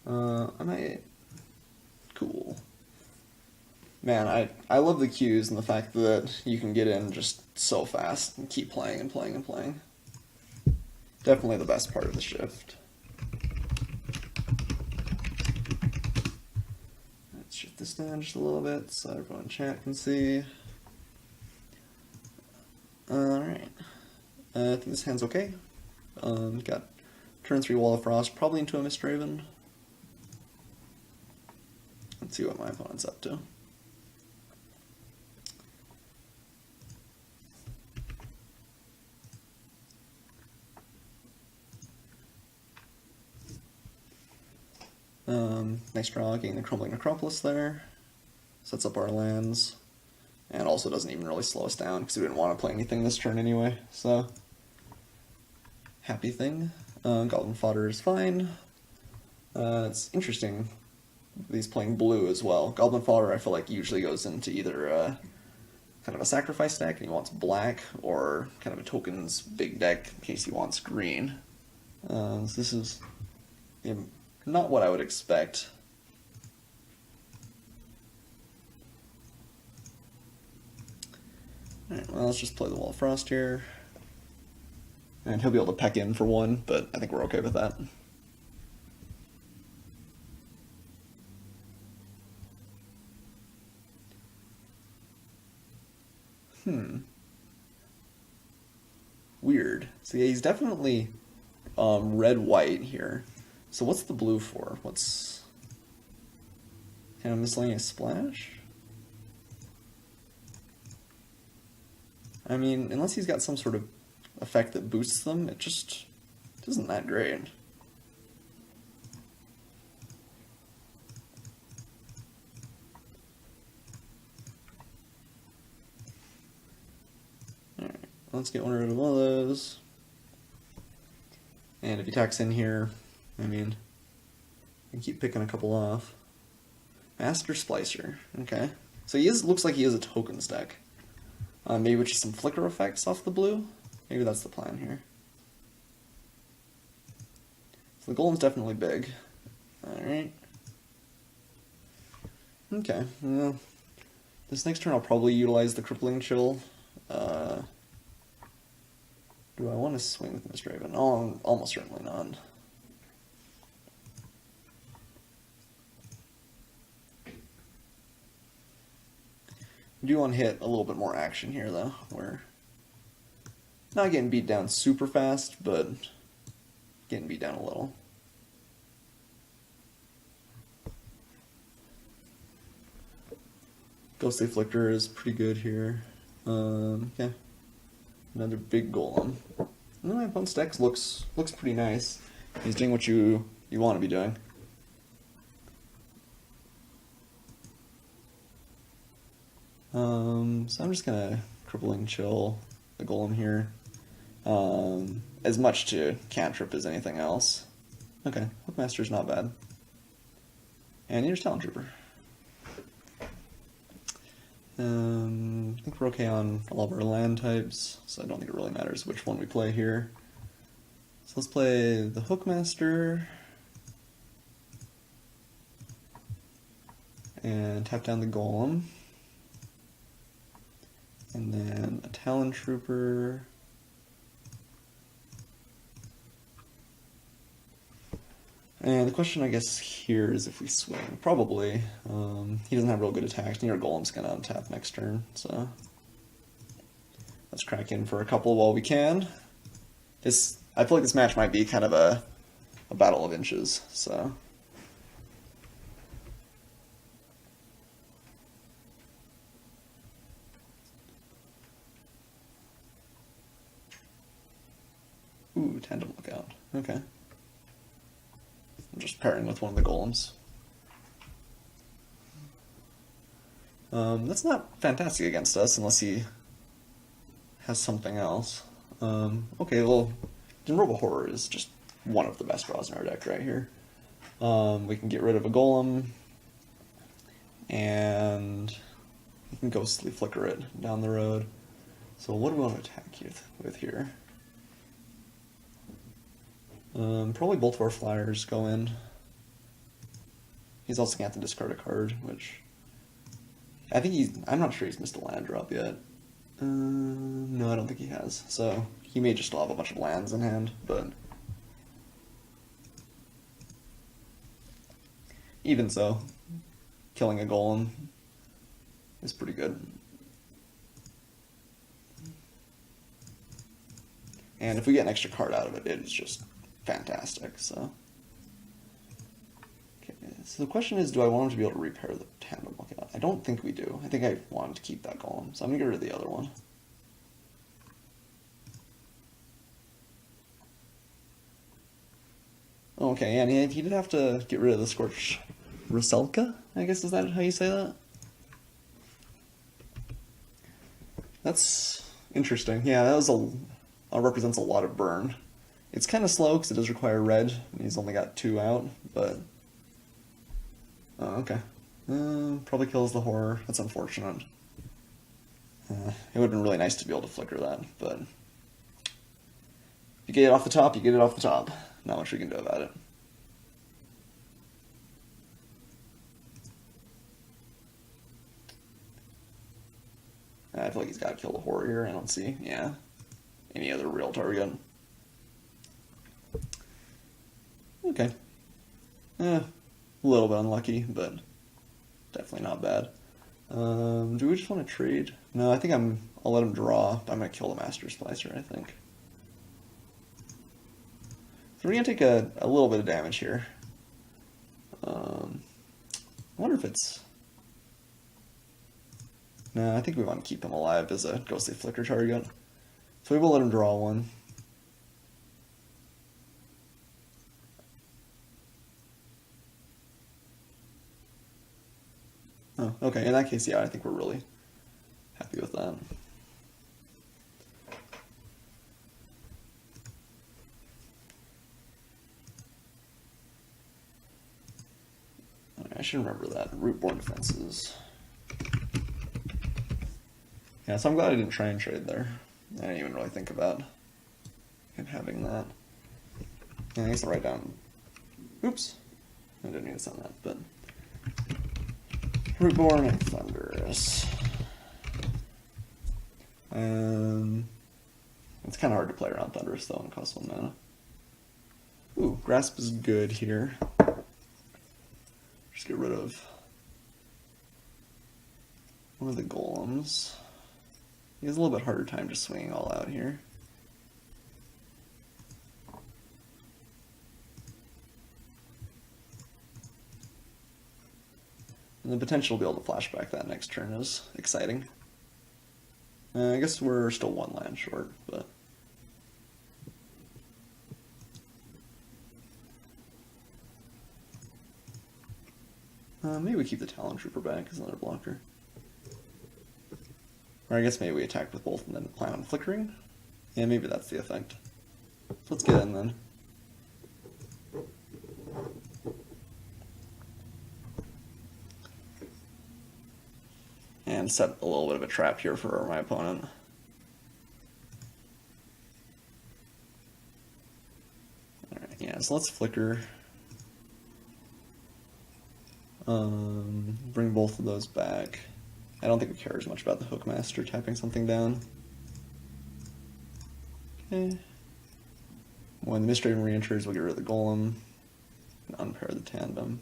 I might... Cool. Man, I love the queues and the fact that you can get in just so fast and keep playing and playing and playing. Definitely the best part of the shift. Let's shift this down just a little bit so everyone in chat can see. Alright. I think this hand's okay. Got turn 3 Wall of Frost, probably into a Mistraven. Let's see what my opponent's up to. Nice draw, getting the Crumbling Necropolis there. Sets up our lands. And also doesn't even really slow us down because we didn't want to play anything this turn anyway, so... Happy thing. Goblin Fodder is fine. It's interesting that he's playing blue as well. Goblin Fodder I feel like usually goes into either kind of a sacrifice deck and he wants black, or kind of a tokens big deck in case he wants green. So this is not what I would expect. Alright, well, let's just play the Wall of Frost here. And he'll be able to peck in for one, but I think we're okay with that. Weird. So yeah, he's definitely red-white here. So what's the blue for? What's... kind of miscellaneous splash? I mean, unless he's got some sort of effect that boosts them, it just isn't that great. Alright, let's get rid of one of those. And if he attacks in here, I mean, I can keep picking a couple off. Master Splicer, okay. So he looks like he is a tokens deck. Maybe with just some flicker effects off the blue. Maybe that's the plan here. So the golem's definitely big. Alright. Okay, well, this next turn I'll probably utilize the Crippling Chill. Do I want to swing with Mistraven? Oh, almost certainly not. I do want to hit a little bit more action here, though. We're not getting beat down super fast, but getting beat down a little. Ghostly Afflictor is pretty good here. Yeah. Another big golem. And my opponent's deck looks pretty nice. He's doing what you want to be doing. So I'm just gonna Crippling Chill the golem here. As much to cantrip as anything else. Okay, Hookmaster's not bad. And here's Talon Trooper. I think we're okay on all of our land types, so I don't think it really matters which one we play here. So let's play the Hookmaster. And tap down the golem. And then a Talon Trooper. And the question, I guess, here is if we swing. Probably. He doesn't have real good attacks, and your golem's gonna untap next turn, so let's crack in for a couple while we can. I feel like this match might be kind of a battle of inches, so. Ooh, Tandem Lookout. Okay. I'm just pairing with one of the golems. That's not fantastic against us unless he has something else. Okay, well, Denroba Horror is just one of the best draws in our deck right here. We can get rid of a golem, and we can Ghostly Flicker it down the road. So what do we want to attack you with here? Probably both of our flyers go in. He's also going to have to discard a card, which I think I'm not sure he's missed a land drop yet. No, I don't think he has. So he may just still have a bunch of lands in hand, but even so, killing a golem is pretty good. And if we get an extra card out of it, it is just fantastic. So, okay. So the question is, do I want him to be able to repair the tandem? Okay, I don't think we do. I think I want him to keep that golem, so I'm gonna get rid of the other one. Okay, and he did have to get rid of the Scorch Rusalka, I guess, is that how you say that? That's interesting. Yeah, that was represents a lot of burn. It's kind of slow because it does require red, and he's only got 2 out, but... Oh, okay. Probably kills the horror. That's unfortunate. It would have been really nice to be able to flicker that, but... If you get it off the top, you get it off the top. Not much we can do about it. I feel like he's got to kill the horror here. I don't see, any other real target. Okay. A little bit unlucky, but definitely not bad. Do we just want to trade? No, I think I'll let him draw. I'm going to kill the Master Splicer, I think. So we're going to take a little bit of damage here. I wonder if it's... No, I think we want to keep him alive as a ghostly flicker target. So we will let him draw one. Oh, okay. In that case, yeah, I think we're really happy with that. I should remember that. Rootborn defenses. Yeah, so I'm glad I didn't try and trade there. I didn't even really think about having that. Yeah, I guess I'll write down... Oops. I didn't need to send that, but... Rootborn and Thunderous. It's kind of hard to play around Thunderous, though, and it costs 1 mana. Ooh, Grasp is good here. Just get rid of one of the golems. He has a little bit harder time just swinging all out here. And the potential to be able to flashback that next turn is exciting. I guess we're still 1 land short, but... maybe we keep the Talon Trooper back as another blocker. Or I guess maybe we attack with both and then plan on flickering. Yeah, maybe that's the effect. So let's get in then. And set a little bit of a trap here for my opponent. Alright, yeah, so let's flicker. Bring both of those back. I don't think we care as much about the Hookmaster tapping something down. Okay. When the Mistdraven re-enters, we'll get rid of the Golem and unpair the Tandem.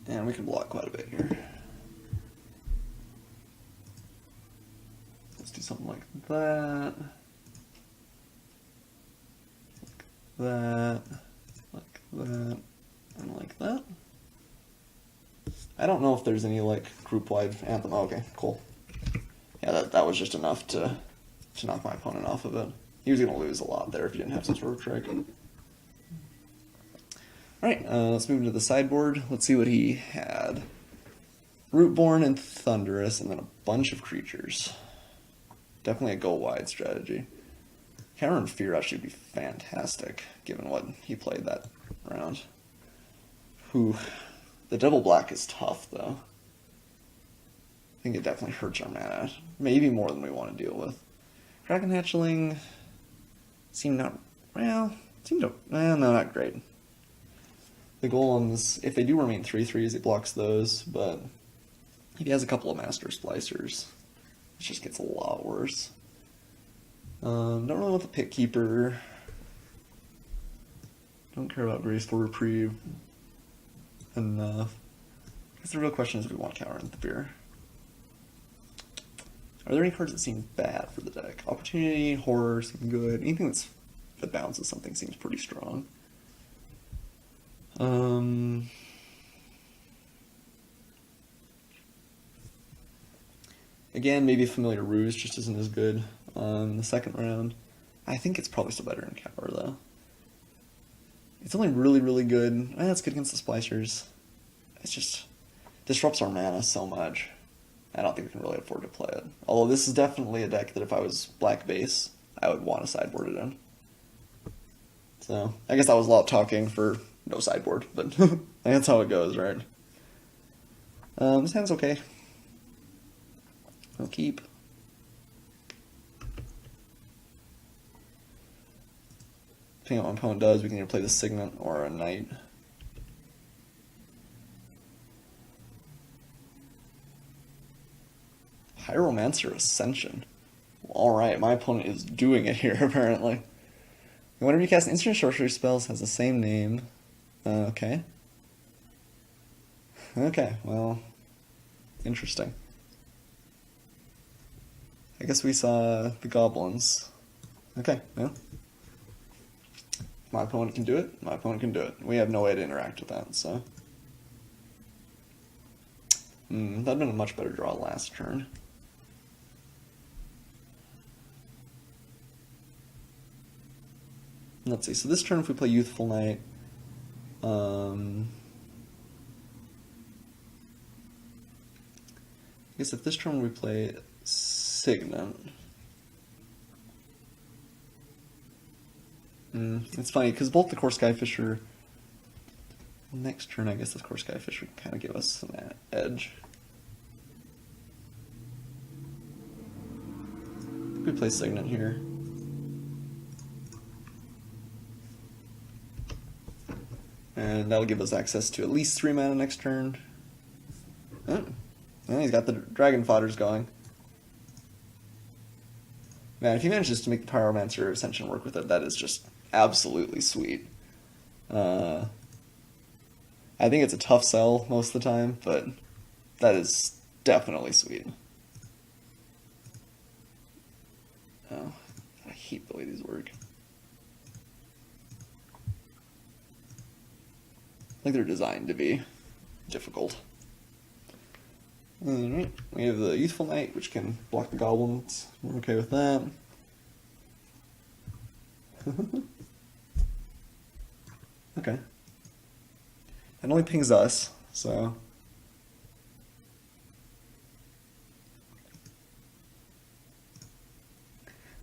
And we can block quite a bit here. Let's do something like that. Like that, and like that. I don't know if there's any like group-wide anthem. Oh, okay, cool. Yeah, that was just enough to knock my opponent off of it. He was going to lose a lot there if he didn't have some sort of trick. Alright, let's move into the sideboard. Let's see what he had. Rootborn and Thunderous, and then a bunch of creatures. Definitely a go-wide strategy. Cavern Fear actually would be fantastic, given what he played that round. Whew. The double black is tough, though. I think it definitely hurts our mana. Maybe more than we want to deal with. Kraken Hatchling seem not, well, seem to, no, not great. The golems, if they do remain 3/3s, it blocks those, but if he has a couple of master splicers, it just gets a lot worse. Don't really want the pit keeper. Don't care about graceful reprieve enough. I guess the real question is if we want counter interfere. Are there any cards that seem bad for the deck? Opportunity, horror seem good. Anything that bounces something seems pretty strong. Again, maybe Familiar Ruse just isn't as good in the second round. I think it's probably still better in counter though. It's only really, really good. It's good against the splicers. It's just disrupts our mana so much. I don't think we can really afford to play it. Although this is definitely a deck that if I was black base, I would want to sideboard it in. So I guess that was a lot of talking for no sideboard, but that's how it goes, right? This hand's okay. I'll keep. Depending on what my opponent does, we can either play the Signet or a Knight. Pyromancer Ascension. Alright, my opponent is doing it here, apparently. Whenever you cast instant sorcery spells, has the same name. Okay. Okay, well, interesting. I guess we saw the goblins. Okay, well. My opponent can do it, my opponent can do it. We have no way to interact with that, so. That'd have been a much better draw last turn. Let's see, so this turn if we play Youthful Knight, I guess if this turn we play Signet, it's funny, because both the Core Skyfisher, next turn I guess the Core Skyfisher can kind of give us an edge. We play Signet here. And that'll give us access to at least 3 mana next turn. Oh, well, he's got the Dragon Fodders going. Man, if he manages to make the Pyromancer Ascension work with it, that is just absolutely sweet. I think it's a tough sell most of the time, but that is definitely sweet. Oh, I hate the way these work. I think they're designed to be difficult. Alright, we have the Youthful Knight, which can block the goblins. We're okay with that. Okay. It only pings us, so.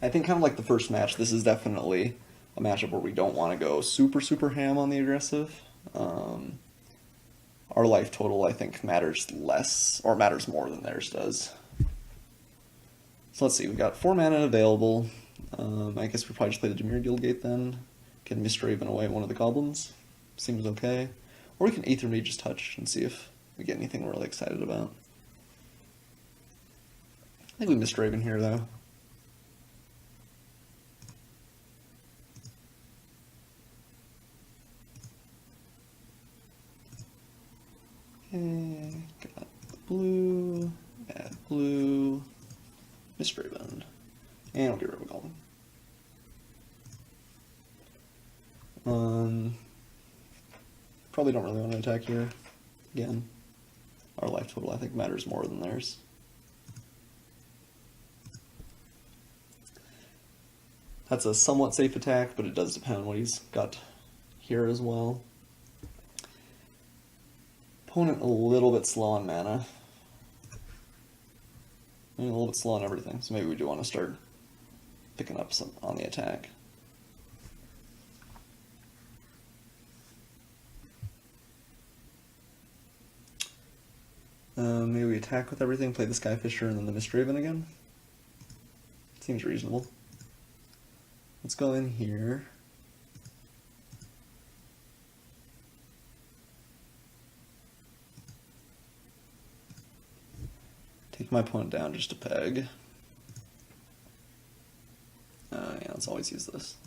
I think kind of like the first match, this is definitely a matchup where we don't want to go super, super ham on the aggressive. Our life total, I think, matters less, or matters more than theirs does. So let's see, we've got 4 mana available. I guess we probably just play the Dimir Guildgate then. Get Misthaven away one of the goblins. Seems okay. Or we can Aether Mage's Touch and see if we get anything we're really excited about. I think we Misthaven here, though. Okay, got the blue, add blue, Misthaven, and I'll get rid of a goblin. Probably don't really want to attack here. Again, our life total I think matters more than theirs. That's a somewhat safe attack, but it does depend on what he's got here as well. Opponent a little bit slow on mana. And a little bit slow on everything, so maybe we do want to start picking up some on the attack. Maybe we attack with everything, play the Skyfisher, and then the Misthaven again. Seems reasonable. let's go in here. Take my opponent down just a peg. Yeah, let's always use this.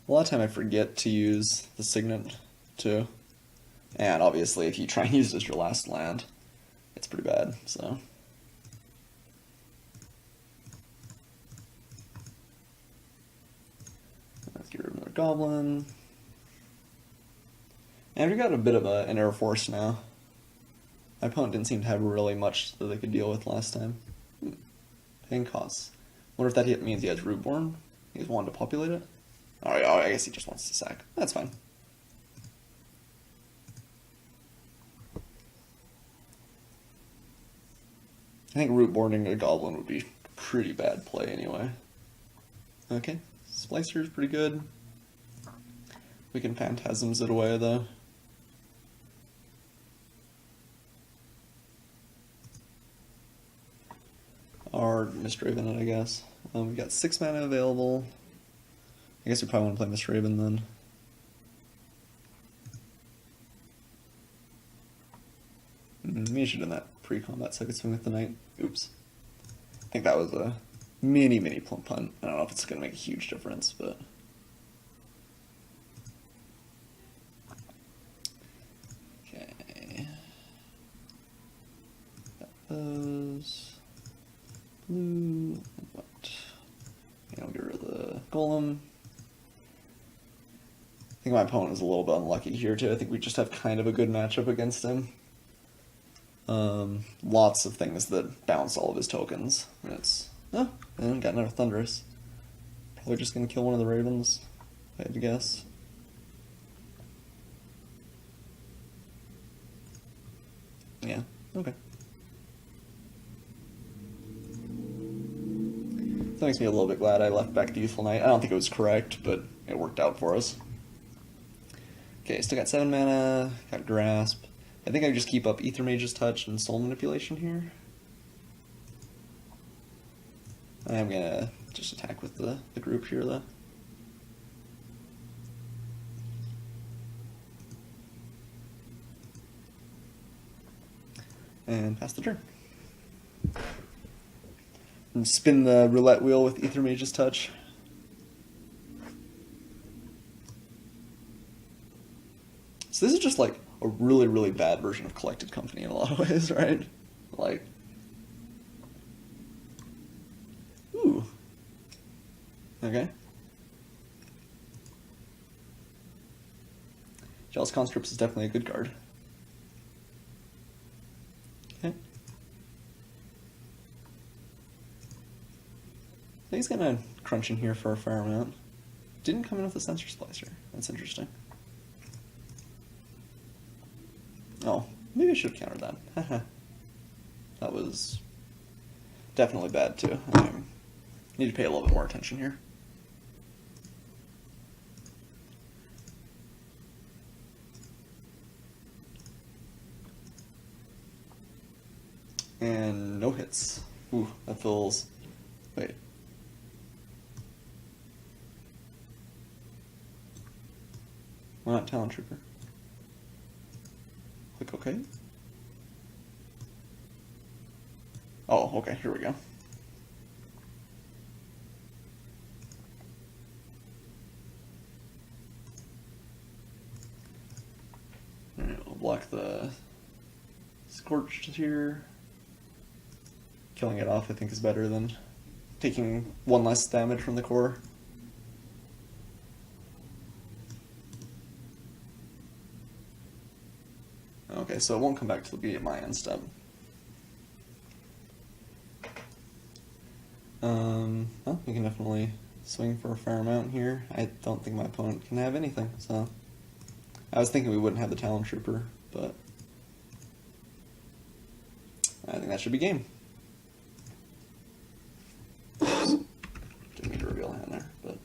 A lot of time I forget to use the signet too. And obviously if you try and use it as your last land, it's pretty bad, so. Let's get rid of another goblin. And we've got a bit of an air force now. My opponent didn't seem to have really much that they could deal with last time. Paying costs. Wonder if that means he has Rootborn? He just wanted to populate it? Oh, I guess he just wants to sack. That's fine. I think Rootborning a goblin would be pretty bad play anyway. Okay, Splicer is pretty good. We can Phantasms it away though. Or Mistraven it, I guess. We've got 6 mana available. I guess we probably want to play Mistraven then. Maybe I should have done that pre-combat so I could swing with the knight. Oops. I think that was a mini plump punt. I don't know if it's going to make a huge difference, but... Okay. Got those. Blue. What? Yeah, I'll get rid of the golem. I think my opponent was a little bit unlucky here too. I think we just have kind of a good matchup against him. Lots of things that bounce all of his tokens. And it's and got another Thunderous. Probably just gonna kill one of the Ravens, if I had to guess. Yeah, okay. That makes me a little bit glad I left back the Youthful Knight. I don't think it was correct, but it worked out for us. Okay, still got 7 mana, got Grasp. I think I just keep up Ether Mage's Touch and Soul Manipulation here. I'm gonna just attack with the group here though. And pass the turn. And spin the roulette wheel with Ether Mage's Touch. So this is just like a really bad version of Collected Company in a lot of ways, right? Like, ooh, okay. Jealous Conscripts is definitely a good card. Okay. I think he's gonna crunch in here for a fair amount. Didn't come in with a Sensor Splicer. That's interesting. Oh, maybe I should have countered that. That was definitely bad too. I need to pay a little bit more attention here. And no hits. Ooh, that feels... Wait. Why not Talon Trooper? Click OK. Oh, okay, here we go. Alright, we'll block the Scorched here. Killing it off, I think, is better than taking 1 less damage from the core. Okay, so it won't come back till be at my end step. Well, we can definitely swing for a fair amount here. I don't think my opponent can have anything, so... I was thinking we wouldn't have the Talon Trooper, but... I think that should be game. Oops. Didn't mean to reveal a hand there, but...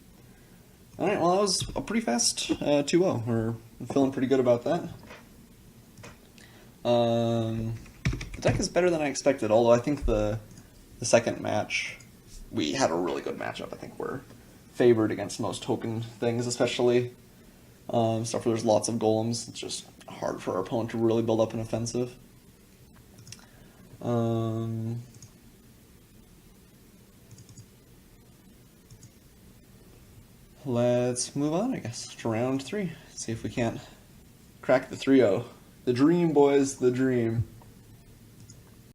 Alright, well that was a pretty fast 2-0. We're feeling pretty good about that. The deck is better than I expected, although I think the second match, we had a really good matchup. I think we're favored against most token things, especially stuff where there's lots of golems. It's just hard for our opponent to really build up an offensive. Let's move on, I guess, to round 3. See if we can't crack the 3-0. The dream, boys, the dream.